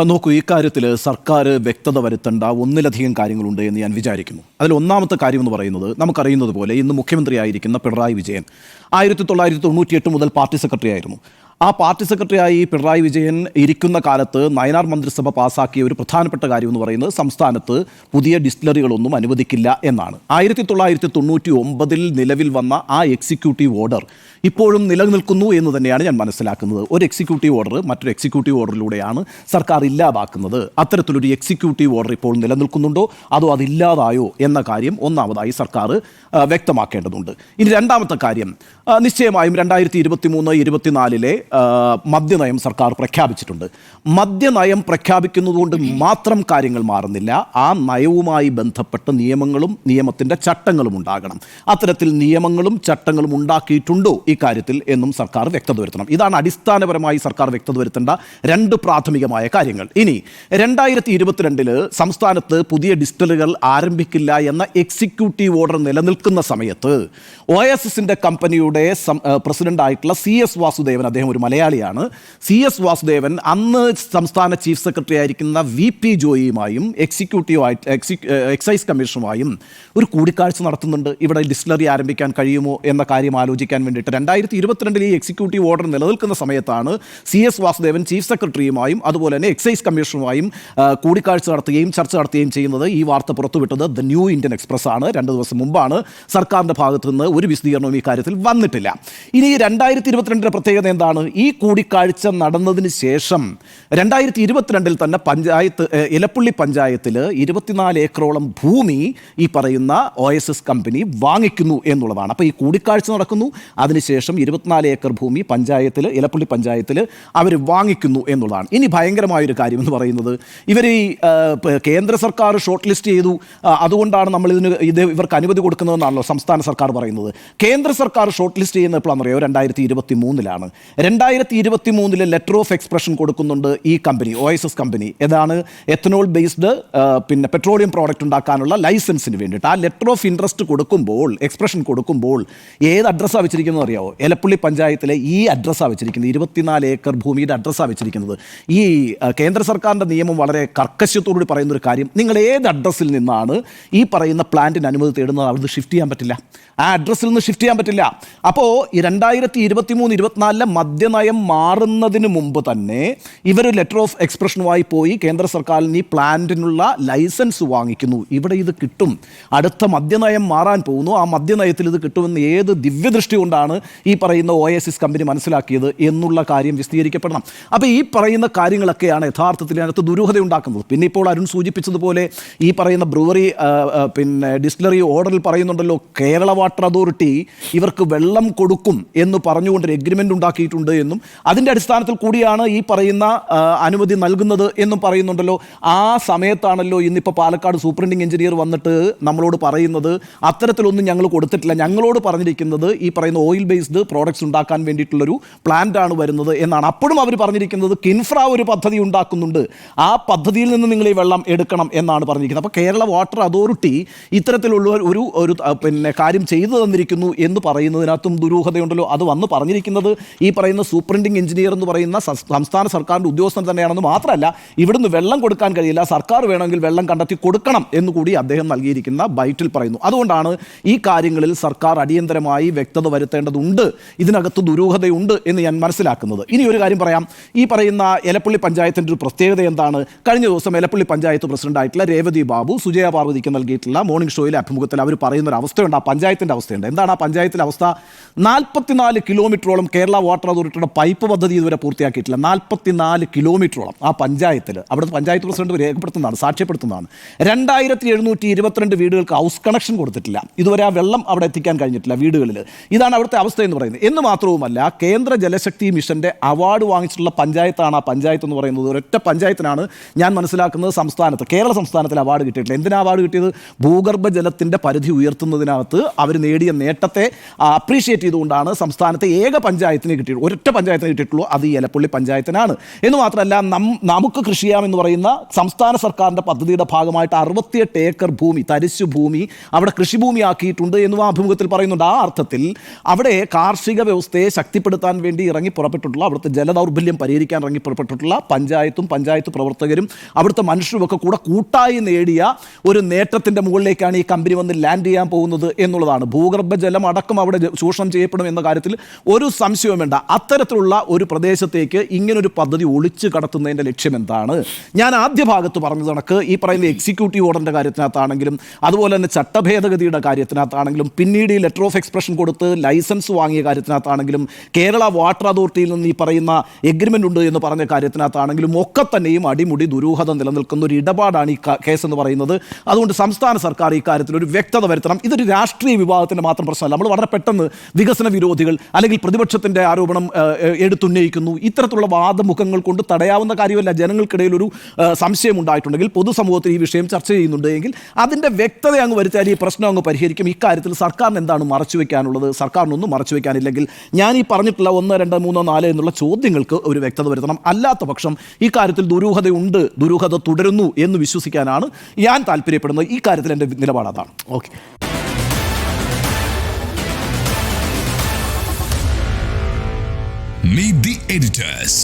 നോക്കൂ, ഇക്കാര്യത്തിൽ സർക്കാർ വ്യക്തത വരുത്തേണ്ട ഒന്നിലധികം കാര്യങ്ങളുണ്ട് എന്ന് ഞാൻ വിചാരിക്കുന്നു. അതിൽ ഒന്നാമത്തെ കാര്യം എന്ന് പറയുന്നത്, നമുക്കറിയുന്നത് പോലെ ഇന്ന് മുഖ്യമന്ത്രിയായിരിക്കുന്ന പിണറായി വിജയൻ 1998 മുതൽ പാർട്ടി സെക്രട്ടറി ആയിരുന്നു. ആ പാർട്ടി സെക്രട്ടറിയായി പിണറായി വിജയൻ ഇരിക്കുന്ന കാലത്ത് നയനാർ മന്ത്രിസഭ പാസാക്കിയ ഒരു പ്രധാനപ്പെട്ട കാര്യം എന്ന് പറയുന്നത് സംസ്ഥാനത്ത് പുതിയ ഡിസ്റ്റിലറികളൊന്നും അനുവദിക്കില്ല എന്നാണ്. 1999 നിലവിൽ വന്ന ആ എക്സിക്യൂട്ടീവ് ഓർഡർ ഇപ്പോഴും നിലനിൽക്കുന്നു എന്ന് തന്നെയാണ് ഞാൻ മനസ്സിലാക്കുന്നത്. ഒരു എക്സിക്യൂട്ടീവ് ഓർഡർ മറ്റൊരു എക്സിക്യൂട്ടീവ് ഓർഡറിലൂടെയാണ് സർക്കാർ ഇല്ലാതാക്കുന്നത്. അത്തരത്തിലൊരു എക്സിക്യൂട്ടീവ് ഓർഡർ ഇപ്പോൾ നിലനിൽക്കുന്നുണ്ടോ അതോ അതില്ലാതായോ എന്ന കാര്യം ഒന്നാമതായി സർക്കാർ വ്യക്തമാക്കേണ്ടതുണ്ട്. ഇനി രണ്ടാമത്തെ കാര്യം, നിശ്ചയമായും 2023-24 മദ്യനയം സർക്കാർ പ്രഖ്യാപിച്ചിട്ടുണ്ട്. മദ്യനയം പ്രഖ്യാപിക്കുന്നതുകൊണ്ട് മാത്രം കാര്യങ്ങൾ മാറുന്നില്ല. ആ നയവുമായി ബന്ധപ്പെട്ട നിയമങ്ങളും നിയമത്തിൻ്റെ ചട്ടങ്ങളും ഉണ്ടാകണം. അത്തരത്തിൽ നിയമങ്ങളും ചട്ടങ്ങളും ഉണ്ടാക്കിയിട്ടുണ്ടോ ഇക്കാര്യത്തിൽ എന്നും സർക്കാർ വ്യക്തത വരുത്തണം. ഇതാണ് അടിസ്ഥാനപരമായി സർക്കാർ വ്യക്തത വരുത്തേണ്ട രണ്ട് പ്രാഥമികമായ കാര്യങ്ങൾ. ഇനി 2022 സംസ്ഥാനത്ത് പുതിയ ഡിസ്റ്റിലറികൾ ആരംഭിക്കില്ല എന്ന എക്സിക്യൂട്ടീവ് ഓർഡർ നിലനിൽക്കുന്ന സമയത്ത് OSSന്റെ കമ്പനിയുടെ പ്രസിഡന്റായിട്ടുള്ള CS വാസുദേവൻ, അദ്ദേഹം ഒരു മലയാളിയാണ്, CS വാസുദേവൻ അന്ന് സംസ്ഥാന ചീഫ് സെക്രട്ടറി ആയിരിക്കുന്ന VP ജോയിയുമായും എക്സൈസ് കമ്മീഷനുമായും ഒരു കൂടിക്കാഴ്ച നടത്തുന്നുണ്ട്. ഇവിടെ ഡിസ്റ്റിലറി ആരംഭിക്കാൻ കഴിയുമോ എന്ന കാര്യം ആലോചിക്കാൻ വേണ്ടിയിട്ട് 2022 ഈ എക്സിക്യൂട്ടീവ് ഓർഡർ നിലനിൽക്കുന്ന സമയത്താണ് CS വാസുദേവൻ ചീഫ് സെക്രട്ടറിയുമായും അതുപോലെ തന്നെ എക്സൈസ് കമ്മീഷനുമായും കൂടിക്കാഴ്ച നടത്തുകയും ചർച്ച നടത്തുകയും ചെയ്യുന്നത്. ഈ വാർത്ത പുറത്തുവിട്ടത് ദ ന്യൂ ഇന്ത്യൻ എക്സ്പ്രസ് ആണ്. 2 ദിവസം മുമ്പാണ്. സർക്കാരിൻ്റെ ഭാഗത്തു നിന്ന് ഒരു വിശദീകരണവും ഈ കാര്യത്തിൽ വന്നിട്ടില്ല. ഇനി 2022 പ്രത്യേകത എന്താണ്? ഈ കൂടിക്കാഴ്ച നടന്നതിന് ശേഷം 2022 തന്നെ ഇലപ്പുള്ളി പഞ്ചായത്തിൽ 24 ഏക്കറോളം ഭൂമി ഈ പറയുന്ന OSS കമ്പനി വാങ്ങിക്കുന്നു എന്നുള്ളതാണ്. അപ്പോൾ ഈ കൂടിക്കാഴ്ച നടക്കുന്നു, അതിനുശേഷം 24 ഏക്കർ ഭൂമി ഇലപ്പുള്ളി പഞ്ചായത്തിൽ അവർ വാങ്ങിക്കുന്നു എന്നുള്ളതാണ്. ഇനി ഭയങ്കരമായൊരു കാര്യം എന്ന് പറയുന്നത്, ഇവർ ഈ കേന്ദ്ര സർക്കാർ ഷോർട്ട് ലിസ്റ്റ് ചെയ്തു, അതുകൊണ്ടാണ് നമ്മൾ ഇവർക്ക് അനുമതി കൊടുക്കുന്നതെന്നാണല്ലോ സംസ്ഥാന സർക്കാർ പറയുന്നത്. കേന്ദ്ര സർക്കാർ ഷോർട്ട് ലിസ്റ്റ് ചെയ്യുന്ന എപ്പോഴാണെന്നറിയോ? 2023 2023 ലെറ്റർ ഓഫ് എക്സ്പ്രഷൻ കൊടുക്കുന്നുണ്ട് ഈ കമ്പനി, OSS കമ്പനി. ഏതാണ്? എത്തനോൾ ബേസ്ഡ് പെട്രോളിയം പ്രോഡക്റ്റ് ഉണ്ടാക്കാനുള്ള ലൈസൻസിന് വേണ്ടിയിട്ട്. ആ ലെറ്റർ ഓഫ് ഇൻട്രസ്റ്റ് കൊടുക്കുമ്പോൾ, എക്സ്പ്രഷൻ കൊടുക്കുമ്പോൾ ഏത് അഡ്രസ്സാണ് വെച്ചിരിക്കുന്നത് അറിയാമോ? എലപ്പുള്ളി പഞ്ചായത്തിലെ ഈ അഡ്രസ്സാണ് വെച്ചിരിക്കുന്നത്. 24 ഏക്കർ ഭൂമിയുടെ അഡ്രസ്സാണ് വെച്ചിരിക്കുന്നത്. ഈ കേന്ദ്ര സർക്കാരിൻ്റെ നിയമം വളരെ കർക്കശത്തോടുകൂടി പറയുന്നൊരു കാര്യം, നിങ്ങൾ ഏത് അഡ്രസ്സിൽ നിന്നാണ് ഈ പറയുന്ന പ്ലാന്റിന് അനുമതി തേടുന്നത് അവിടുന്ന് ഷിഫ്റ്റ് ചെയ്യാൻ പറ്റില്ല. ആ അഡ്രസ്സിൽ നിന്ന് ഷിഫ്റ്റ് ചെയ്യാൻ പറ്റില്ല. അപ്പോൾ ഈ 2023-24 മദ്യനയം മാറുന്നതിന് മുമ്പ് തന്നെ ഇവർ ലെറ്റർ ഓഫ് എക്സ്പ്രഷനുമായി പോയി കേന്ദ്ര സർക്കാരിന് ഈ പ്ലാന്റിനുള്ള ലൈസൻസ് വാങ്ങിക്കുന്നു. ഇവിടെ ഇത് കിട്ടും. അടുത്ത മദ്യനയം മാറാൻ പോകുന്നു, ആ മദ്യനയത്തിൽ ഇത് കിട്ടുമെന്ന് ഏത് ദിവ്യദൃഷ്ടി കൊണ്ടാണ് ഈ പറയുന്ന OSS കമ്പനി മനസ്സിലാക്കിയത് എന്നുള്ള കാര്യം വിശദീകരിക്കപ്പെടണം. അപ്പോൾ ഈ പറയുന്ന കാര്യങ്ങളൊക്കെയാണ് യഥാർത്ഥത്തിൽ അതിനകത്ത് ദുരൂഹത ഉണ്ടാക്കുന്നത്. പിന്നെ ഇപ്പോൾ അരുൺ സൂചിപ്പിച്ചതുപോലെ ഈ പറയുന്ന ബ്രൂവറി ഡിസ്റ്റിലറി ഓർഡറിൽ പറയുന്നുണ്ടല്ലോ, കേരള വാട്ടർ അതോറിറ്റി ഇവർക്ക് വെള്ളം കൊടുക്കും എന്ന് പറഞ്ഞുകൊണ്ടൊരു എഗ്രിമെൻ്റ് ഉണ്ടാക്കിയിട്ടുണ്ട് എന്നും അതിൻ്റെ അടിസ്ഥാനത്തിൽ കൂടിയാണ് ഈ പറയുന്ന അനുമതി നൽകുന്നത് എന്നും പറയുന്നുണ്ടല്ലോ. ആ സമയത്താണല്ലോ ഇന്നിപ്പോൾ പാലക്കാട് സൂപ്രണ്ടിങ് എഞ്ചിനീയർ വന്നിട്ട് നമ്മളോട് പറയുന്നത് അത്തരത്തിലൊന്നും ഞങ്ങൾ കൊടുത്തിട്ടില്ല, ഞങ്ങളോട് പറഞ്ഞിരിക്കുന്നത് ഈ പറയുന്ന ഓയിൽ ബേസ്ഡ് പ്രോഡക്ട്സ് ഉണ്ടാക്കാൻ വേണ്ടിയിട്ടുള്ളൊരു പ്ലാന്റാണ് വരുന്നത് എന്നാണ്. അപ്പോഴും അവർ പറഞ്ഞിരിക്കുന്നത് കിൻഫ്ര ഒരു പദ്ധതി ഉണ്ടാക്കുന്നുണ്ട്, ആ പദ്ധതിയിൽ നിന്ന് നിങ്ങൾ ഈ വെള്ളം എടുക്കണം എന്നാണ് പറഞ്ഞിരിക്കുന്നത്. അപ്പോൾ കേരള വാട്ടർ അതോറിറ്റി ഇത്തരത്തിലുള്ള ഒരു കാര്യം ചെയ്തു തന്നിരിക്കുന്നു എന്ന് പറയുന്നതിനകത്തും ദുരൂഹതയുണ്ടല്ലോ. അത് വന്ന് പറഞ്ഞിരിക്കുന്നത് ഈ പറയുന്ന സൂപ്രണ്ടിങ് എഞ്ചിനീയർ എന്ന് പറയുന്ന സംസ്ഥാന സർക്കാരിൻ്റെ ഉദ്യോഗസ്ഥൻ തന്നെയാണെന്ന് മാത്രമല്ല, ഇവിടുന്ന് വെള്ളം കൊടുക്കാൻ കഴിയില്ല, സർക്കാർ വേണമെങ്കിൽ വെള്ളം കണ്ടെത്തി കൊടുക്കണം എന്നുകൂടി അദ്ദേഹം നൽകിയിരിക്കുന്ന ബൈറ്റിൽ പറയുന്നു. അതുകൊണ്ടാണ് ഈ കാര്യങ്ങളിൽ സർക്കാർ അടിയന്തരമായി വ്യക്തത വരുത്തേണ്ടതുണ്ട്, ഇതിനകത്ത് ദുരൂഹതയുണ്ട് എന്ന് ഞാൻ മനസ്സിലാക്കുന്നത്. ഇനി ഒരു കാര്യം പറയാം. ഈ പറയുന്ന എലപ്പുള്ളി പഞ്ചായത്തിൻ്റെ ഒരു പ്രത്യേകത എന്താണ്? കഴിഞ്ഞ ദിവസം എലപ്പുള്ളി പഞ്ചായത്ത് പ്രസിഡന്റായിട്ടുള്ള രേവതി ബാബു സുജയ പാർവതിക്ക് നൽകിയിട്ടുള്ള മോർണിംഗ് ഷോയിലെ അഭിമുഖത്തിൽ അവർ പറയുന്ന ഒരു അവസ്ഥയുണ്ട്, ആ പഞ്ചായത്തിൻ്റെ അവസ്ഥയുണ്ട്. എന്താണ് ആ പഞ്ചായത്തിലെ അവസ്ഥ? 44 കിലോമീറ്ററോളം കേരള വാട്ടർ അതോറിറ്റിയുടെ പൈപ്പ് പദ്ധതി ഇതുവരെ പൂർത്തിയാക്കിയിട്ടില്ല. 44 കിലോമീറ്ററോളം ആ പഞ്ചായത്തിൽ, അവിടുത്തെ പഞ്ചായത്ത് പ്രസിഡന്റ് രേഖപ്പെടുത്തുന്നതാണ്, സാക്ഷ്യപ്പെടുത്തുന്നതാണ്. 2722 വീടുകൾക്ക് ഹൗസ് കണക്ഷൻ കൊടുത്തിട്ടില്ല. ഇതുവരെ ആ വെള്ളം അവിടെ എത്തിക്കാൻ കഴിഞ്ഞിട്ടില്ല വീടുകളിൽ. ഇതാണ് അവിടുത്തെ അവസ്ഥ എന്ന് പറയുന്നത്. എന്ന് മാത്രവുമല്ല, കേന്ദ്ര ജലശക്തി മിഷൻ്റെ അവാർഡ് വാങ്ങിച്ചിട്ടുള്ള പഞ്ചായത്താണ് ആ പഞ്ചായത്ത് എന്ന് പറയുന്നത്. ഒരൊറ്റ പഞ്ചായത്തിനാണ് ഞാൻ മനസ്സിലാക്കുന്നത് കേരള സംസ്ഥാനത്തിൽ അവാർഡ് കിട്ടിയിട്ടില്ല. എന്തിനാ അവാർഡ് കിട്ടിയത്? ഭൂഗർഭ ജലത്തിൻ്റെ പരിധി ഉയർത്തുന്നതിനകത്ത് അവർ നേടിയ നേട്ടത്തെ അപ്രീഷിയേറ്റ് ചെയ്തുകൊണ്ടാണ് സംസ്ഥാനത്തെ ഏക പഞ്ചായത്തിന് കിട്ടിയത്. ഒരൊറ്റ പഞ്ചായത്തിന് കിട്ടിയിട്ടുള്ളൂ, അത് ഈ എലപ്പുള്ളി പഞ്ചായത്തിനാണ്. എന്ന് മാത്രമല്ല, നമുക്ക് കൃഷി ചെയ്യാമെന്ന് പറയുന്ന സംസ്ഥാന സർക്കാരിൻ്റെ പദ്ധതിയുടെ ഭാഗമായിട്ട് 68 ഏക്കർ ഭൂമി, തരിശു ഭൂമി അവിടെ കൃഷിഭൂമിയാക്കിയിട്ടുണ്ട് എന്നും ആ അഭിമുഖത്തിൽ പറയുന്നുണ്ട്. ആ അർത്ഥത്തിൽ അവിടെ കാർഷിക വ്യവസ്ഥയെ ശക്തിപ്പെടുത്താൻ വേണ്ടി ഇറങ്ങി പുറപ്പെട്ടിട്ടുള്ള, അവിടുത്തെ ജലദൗർബല്യം പരിഹരിക്കാൻ ഇറങ്ങി പുറപ്പെട്ടിട്ടുള്ള പഞ്ചായത്ത് പ്രവർത്തകരും അവിടുത്തെ മനുഷ്യരുമൊക്കെ കൂടെ കൂട്ടായി നേടിയ ഒരു നേട്ടത്തിൻ്റെ മുകളിലേക്കാണ് ഈ കമ്പനി വന്ന് ലാൻഡ് ചെയ്യാൻ പോകുന്നത് എന്നുള്ളതാണ്. ഭൂഗർഭജലം അടക്കം അവിടെ ചൂഷണം ചെയ്യപ്പെടും എന്ന കാര്യത്തിൽ ഒരു സംശയവും വേണ്ട. അത്തരത്തിലുള്ള ഒരു പ്രദേശത്തേക്ക് ഇങ്ങനൊരു പദ്ധതി ഒളിച്ചു കടത്തുന്നതിൻ്റെ ലക്ഷ്യം എന്താണ്? ഞാൻ ആദ്യ ഭാഗത്ത് പറഞ്ഞത് കണക്ക് ഈ പറയുന്ന എക്സിക്യൂട്ടീവ് ഓർഡറിൻ്റെ കാര്യത്തിനകത്താണെങ്കിലും അതുപോലെ തന്നെ ചട്ടഭേദഗതിയുടെ കാര്യത്തിനകത്താണെങ്കിലും പിന്നീട് ഈ ലെറ്റർ ഓഫ് എക്സ്പ്രഷൻ കൊടുത്ത് ലൈസൻസ് വാങ്ങിയ കാര്യത്തിനകത്താണെങ്കിലും കേരള വാട്ടർ അതോറിറ്റിയിൽ നിന്ന് ഈ പറയുന്ന എഗ്രിമെൻ്റ് ഉണ്ട് എന്ന് പറഞ്ഞ കാര്യത്തിനകത്താണെങ്കിലും ഒക്കെ തന്നെയും അടിമുടി ദുരൂഹത നിലനിൽക്കുന്ന ഒരു ഇടപാടാണ് ഈ കേസ് എന്ന് പറയുന്നത്. അതുകൊണ്ട് സംസ്ഥാന സർക്കാർ ഈ കാര്യത്തിൽ ഒരു വ്യക്തത വരുത്തണം. ഇതൊരു രാഷ്ട്രീയ വിഭാഗത്തിൻ്റെ മാത്രം പ്രശ്നമല്ല. നമ്മൾ വളരെ പെട്ടെന്ന് വികസന വിരോധികൾ അല്ലെങ്കിൽ പ്രതിപക്ഷത്തിൻ്റെ ആരോപണം എടുത്തുന്നയിക്കുന്നു. ഇത്തരത്തിലുള്ള വാദമുഖങ്ങൾ കൊണ്ട് തടയാവുന്ന കാര്യമല്ല. ജനങ്ങൾക്കിടയിൽ ഒരു സംശയം ഉണ്ടായിട്ടുണ്ടെങ്കിൽ, പൊതുസമൂഹത്തിൽ ഈ വിഷയം ചർച്ച ചെയ്യുന്നുണ്ടെങ്കിൽ അതിൻ്റെ വ്യക്തത അങ്ങ് വരുത്തിയാൽ ഈ പ്രശ്നം അങ്ങ് പരിഹരിക്കും. ഇക്കാര്യത്തിൽ സർക്കാരിന് എന്താണ് മറച്ചുവെക്കാനുള്ളത്? സർക്കാരിനൊന്നും മറച്ചുവെക്കാനില്ലെങ്കിൽ ഞാൻ ഈ പറഞ്ഞിട്ടുള്ള 1, 2, 3, 4 എന്നുള്ള ചോദ്യങ്ങൾക്ക് ഒരു വ്യക്തത വരുത്തണം. അല്ലാത്ത പക്ഷം ഈ കാര്യത്തിൽ ദുരൂഹതയുണ്ട്, ദുരൂഹത തുടരുന്നു എന്ന് വിശ്വസിക്കാനാണ് ഞാൻ താല്പര്യപ്പെടുന്നത്. ഈ കാര്യത്തിൽ എൻ്റെ നിലപാട് അതാണ്. ഓക്കെ. Meet the editors.